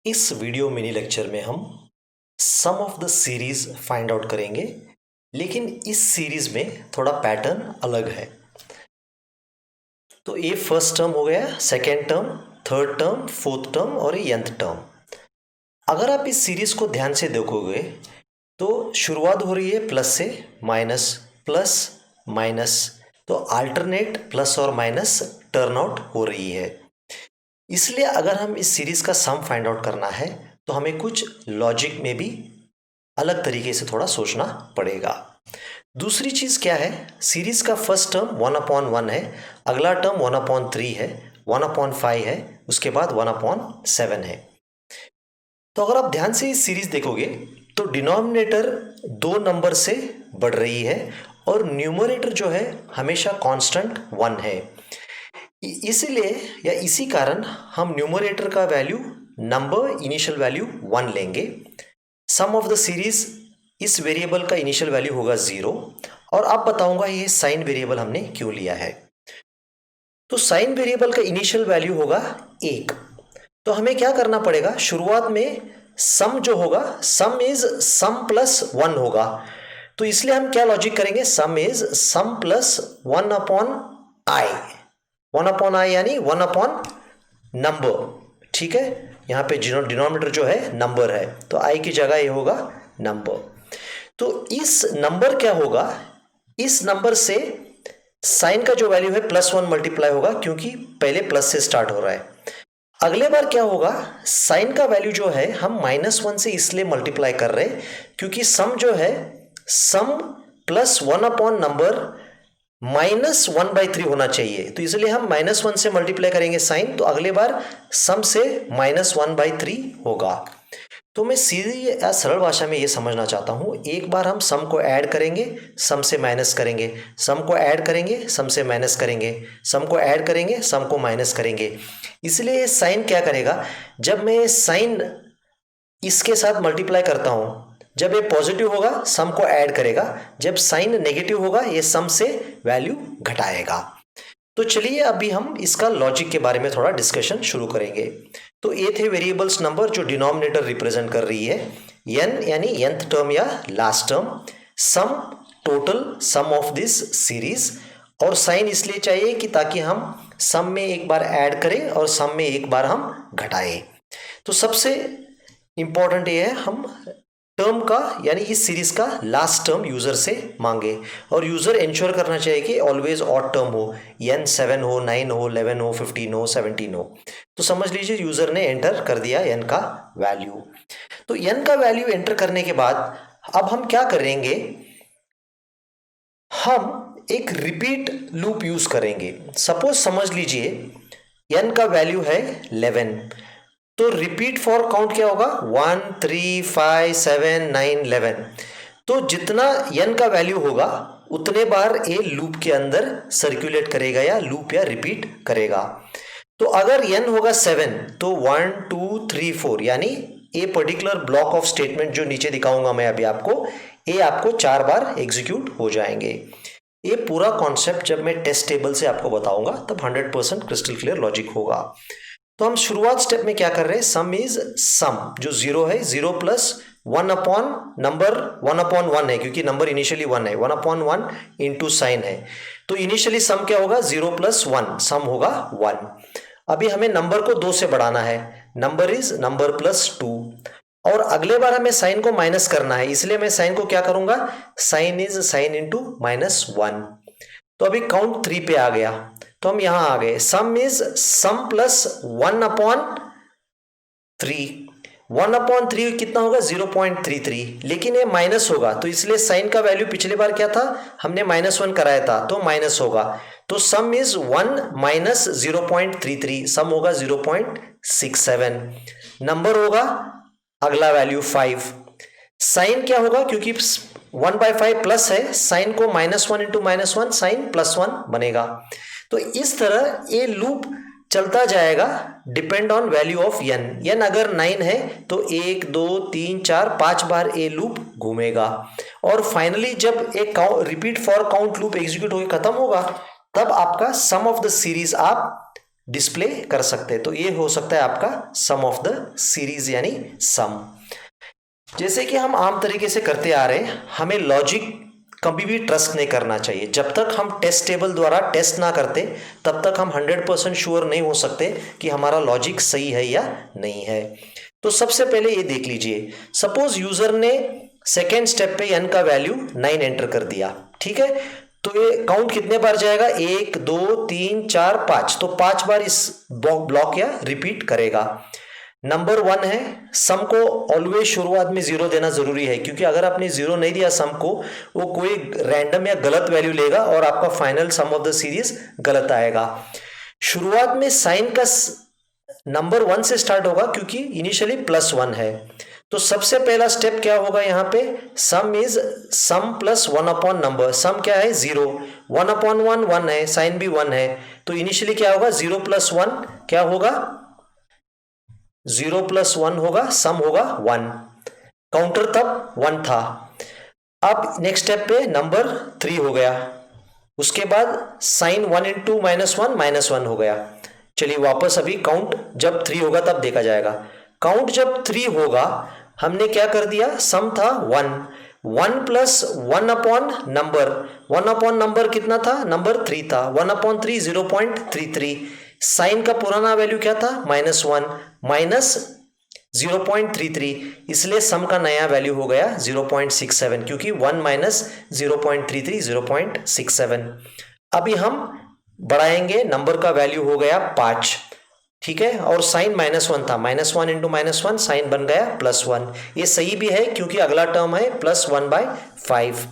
इस video mini lecture में हम sum of the series find out करेंगे, लेकिन इस सीरीज में थोड़ा पैटर्न अलग है। तो ये फर्स्ट टर्म हो गया, second term, third term, fourth term और ये nth टर्म। अगर आप इस सीरीज को ध्यान से देखोगे तो शुरुआत हो रही है प्लस से, माइनस प्लस माइनस, तो अल्टरनेट प्लस और माइनस टर्न आउट हो रही है। इसलिए अगर हम इस सीरीज का सम फाइंड आउट करना है तो हमें कुछ लॉजिक में भी अलग तरीके से थोड़ा सोचना पड़ेगा। दूसरी चीज क्या है, सीरीज का फर्स्ट टर्म 1/1 है, अगला टर्म 1/3 है, 1/5 है, उसके बाद 1/7 है। तो अगर आप ध्यान से इस सीरीज देखोगे तो डिनोमिनेटर दो नंबर से बढ़ रही है और न्यूमरेटर जो है हमेशा कांस्टेंट 1 है। इसीलिए या इसी कारण हम न्यूमरेटर का वैल्यू नंबर इनिशियल वैल्यू 1 लेंगे। सम ऑफ द सीरीज इस वेरिएबल का इनिशियल वैल्यू होगा 0 और अब बताऊंगा ये साइन वेरिएबल हमने क्यों लिया है। तो साइन वेरिएबल का इनिशियल वैल्यू होगा 1। तो हमें क्या करना पड़ेगा, शुरुआत में सम जो होगा सम इज सम प्लस 1 होगा। तो इसलिए हम क्या लॉजिक करेंगे, sum is sum plus 1 upon I, 1 upon I यानी 1 अपॉन नंबर। ठीक है, यहां पे डिनोमिनेटर जो है नंबर है तो आई की जगह ये होगा नंबर। तो इस नंबर क्या होगा, इस नंबर से साइन का जो वैल्यू है +1 मल्टीप्लाई होगा क्योंकि पहले प्लस से स्टार्ट हो रहा है। अगले बार क्या होगा, साइन का वैल्यू जो है हम -1 से इसलिए मल्टीप्लाई कर रहे हैं क्योंकि सम जो है सम प्लस 1 अपॉन नंबर -1/3 होना चाहिए, तो इसलिए हम -1 से मल्टीप्लाई करेंगे साइन, तो अगले बार सम से -1/3 होगा। तो मैं सीधी या सरल भाषा में ये समझना चाहता हूं, एक बार हम सम को ऐड करेंगे, सम से माइनस करेंगे, सम को ऐड करेंगे, सम से माइनस करेंगे, सम को ऐड करेंगे, सम को माइनस करेंगे। इसलिए साइन क्या करेगा, जब मैं साइन इसके साथ मल्टीप्लाई करता हूं, जब ये पॉजिटिव होगा सम को ऐड करेगा, जब साइन नेगेटिव होगा ये सम से वैल्यू घटाएगा। तो चलिए अभी हम इसका लॉजिक के बारे में थोड़ा डिस्कशन शुरू करेंगे। तो ये थे वेरिएबल्स नंबर जो डिनोमिनेटर रिप्रेजेंट कर रही है, n यानी nth टर्म या last term, sum total sum of this series, और साइन इसलिए चाहिए कि ताकि हम सम में एक बार ऐड करें और सम में एक बार हम घटाएं। तो सबसे इंपॉर्टेंट ये है हम टर्म का यानी इस सीरीज का लास्ट टर्म यूजर से मांगे, और यूजर इंश्योर करना चाहिए कि ऑलवेज ऑड टर्म हो, n 7 हो, 9 हो, 11 हो, 15 हो, 17 हो। तो समझ लीजिए यूजर ने एंटर कर दिया n का वैल्यू। तो n का वैल्यू एंटर करने के बाद अब हम क्या करेंगे, हम एक रिपीट लूप यूज करेंगे। सपोज समझ लीजिए n का वैल्यू है 11, तो रिपीट फॉर काउंट क्या होगा, 1 3 5 7 9 11। तो जितना n का वैल्यू होगा उतने बार ये लूप के अंदर सर्कुलेट करेगा या लूप या रिपीट करेगा। तो अगर n होगा 7 तो 1 2 3 4 यानी ये पर्टिकुलर ब्लॉक ऑफ स्टेटमेंट जो नीचे दिखाऊंगा मैं अभी आपको, ये आपको 4 बार एग्जीक्यूट हो जाएंगे। ये पूरा कॉन्सेप्ट जब मैं टेस्ट टेबल से आपको बताऊंगा तब 100% क्रिस्टल क्लियर लॉजिक होगा। तो हम शुरुआत स्टेप में क्या कर रहे हैं, सम इज सम जो 0 है, 0 प्लस 1 अपॉन नंबर 1/1 है क्योंकि नंबर इनिशियली 1 है, 1/1 इंटू साइन है। तो इनिशियली सम क्या होगा, 0 प्लस 1, सम होगा 1। अभी हमें नंबर को 2 से बढ़ाना है, नंबर इज नंबर प्लस 2, और अगले बार हमें साइन को माइनस करना है, इसलिए मैं साइन को क्या करूंगा, साइन इज साइन इंटू -1। तो अभी काउंट 3 पे आ गया, तो हम यहां आ गए, सम इज सम प्लस 1/3, 1/3 कितना होगा 0.33, लेकिन ये माइनस होगा तो इसलिए साइन का वैल्यू पिछले बार क्या था, हमने -1 कराया था तो माइनस होगा। तो सम इज 1 माइनस 0.33, सम होगा 0.67, नंबर होगा अगला वैल्यू 5। साइन क्या होगा, क्योंकि 1/5 प्लस है, साइन को -1 इंटू -1 साइन +1 बनेगा। तो इस तरह ये लूप चलता जाएगा depend on value of n अगर 9 है तो 1 2 3 4 5 बार ये लूप घूमेगा, और फाइनली जब एक repeat for count loop execute होकर खत्म होगा तब आपका सम ऑफ द सीरीज आप डिस्प्ले कर सकते हैं। तो ये हो सकता है आपका सम ऑफ द सीरीज यानी सम। जैसे कि हम आम तरीके से करते आ रहे हैं, हमें लॉजिक कभी भी ट्रस्ट नहीं करना चाहिए। जब तक हम टेस्ट टेबल द्वारा टेस्ट ना करते तब तक हम 100% श्योर नहीं हो सकते कि हमारा लॉजिक सही है या नहीं है। तो सबसे पहले ये देख लीजिए, सपोज यूजर ने सेकेंड स्टेप पे n का वैल्यू 9 एंटर कर दिया, ठीक है। तो ये काउंट कितने बार जाएगा, 1 2 3 4 5, तो 5 बार इस ब्लॉक या रिपीट करेगा। नंबर 1 है, सम को ऑलवेज शुरुआत में 0 देना जरूरी है, क्योंकि अगर आपने 0 नहीं दिया सम को, वो कोई रैंडम या गलत वैल्यू लेगा और आपका final sum of the series गलत आएगा। शुरुआत में साइन का नंबर 1 से स्टार्ट होगा क्योंकि इनिशियली +1 है। तो सबसे पहला स्टेप क्या होगा, यहाँ पे sum is sum plus 1 upon number. Sum क्या है 0, 1 अपॉन 1 1 है, साइन भी 1 है। तो इनिशियली क्या होगा 0 + 1 क्या होगा, 0 + 1 होगा, सम होगा 1, काउंटर तब 1 था। अब नेक्स्ट स्टेप पे नंबर 3 हो गया, उसके बाद साइन 1 × -1 -1 हो गया। चलिए वापस अभी काउंट जब 3 होगा तब देखा जाएगा। काउंट जब 3 होगा हमने क्या कर दिया, सम था 1, 1 + 1 अपॉन नंबर, 1 अपॉन नंबर कितना था, नंबर 3 था, 1 अपॉन 3 0.33। साइन का पुराना वैल्यू क्या था -1 माइनस 0.33, इसलिए सम का नया वैल्यू हो गया 0.67, क्योंकि 1 - 0.33 0.67। अभी हम बढ़ाएंगे, नंबर का वैल्यू हो गया 5, ठीक है, और साइन -1 था, -1 × -1 साइन बन गया +1। ये सही भी है क्योंकि अगला टर्म है +1/5।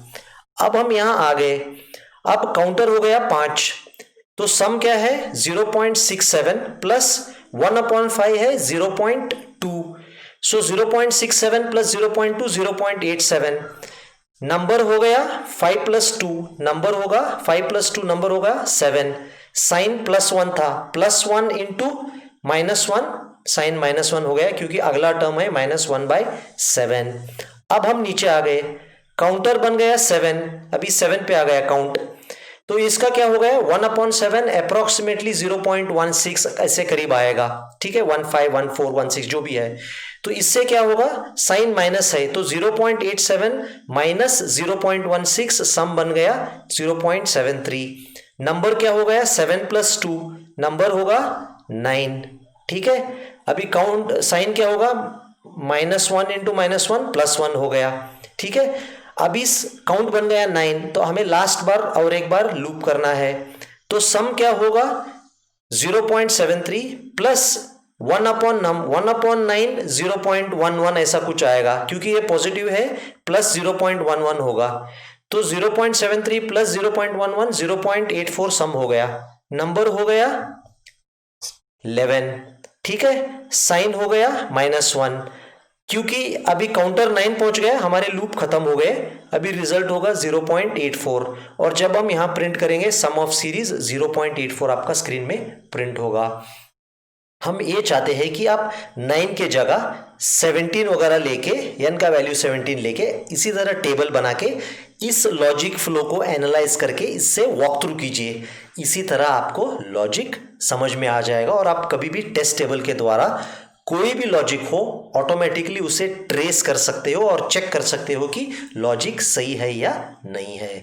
अब हम यहां आ गए, अब काउंटर हो गया 5, तो सम क्या है 0.67 प्लस 1/5 है 0.2, सो 0.67 + 0.2 0.87। नंबर हो गया 5 + 2, नंबर होगा 5 + 2 नंबर होगा 7। साइन +1 था, +1 × -1 साइन -1 हो गया क्योंकि अगला टर्म है -1/7। अब हम नीचे आ गए, काउंटर बन गया 7, अभी 7 पे आ गया काउंट, तो इसका क्या हो गया 1/7 अप्रोक्सीमेटली 0.16 ऐसे करीब आएगा, ठीक है, 15 14 16 जो भी है। तो इससे क्या होगा, साइन माइनस है तो 0.87 - 0.16 सम बन गया 0.73। नंबर क्या हो गया 7 + 2 नंबर होगा 9, ठीक है। अभी काउंट साइन क्या होगा -1 × -1 +1 हो गया, ठीक है। अब इस काउंट बन गया 9, तो हमें लास्ट बार और एक बार लूप करना है। तो सम क्या होगा 0.73 प्लस 1/9 0.11 ऐसा कुछ आएगा, क्योंकि ये पॉजिटिव है प्लस 0.11 होगा। तो 0.73 प्लस 0.11 0.84 सम हो गया, नंबर हो गया 11, ठीक है। साइन हो गया -1, क्योंकि अभी काउंटर 9 पहुंच गया, हमारे लूप खत्म हो गए, अभी रिजल्ट होगा 0.84। और जब हम यहां प्रिंट करेंगे सम ऑफ सीरीज 0.84 आपका स्क्रीन में प्रिंट होगा। हम ये चाहते हैं कि आप 9 के जगह 17 वगैरह लेके, n का वैल्यू 17 लेके इसी तरह टेबल बना के इस लॉजिक फ्लो को एनालाइज करके इससे वॉक थ्रू कीजिए। इसी तरह आपको लॉजिक समझ में आ जाएगा और आप कभी भी टेस्ट टेबल के द्वारा कोई भी लॉजिक हो ऑटोमेटिकली उसे ट्रेस कर सकते हो और चेक कर सकते हो कि लॉजिक सही है या नहीं है।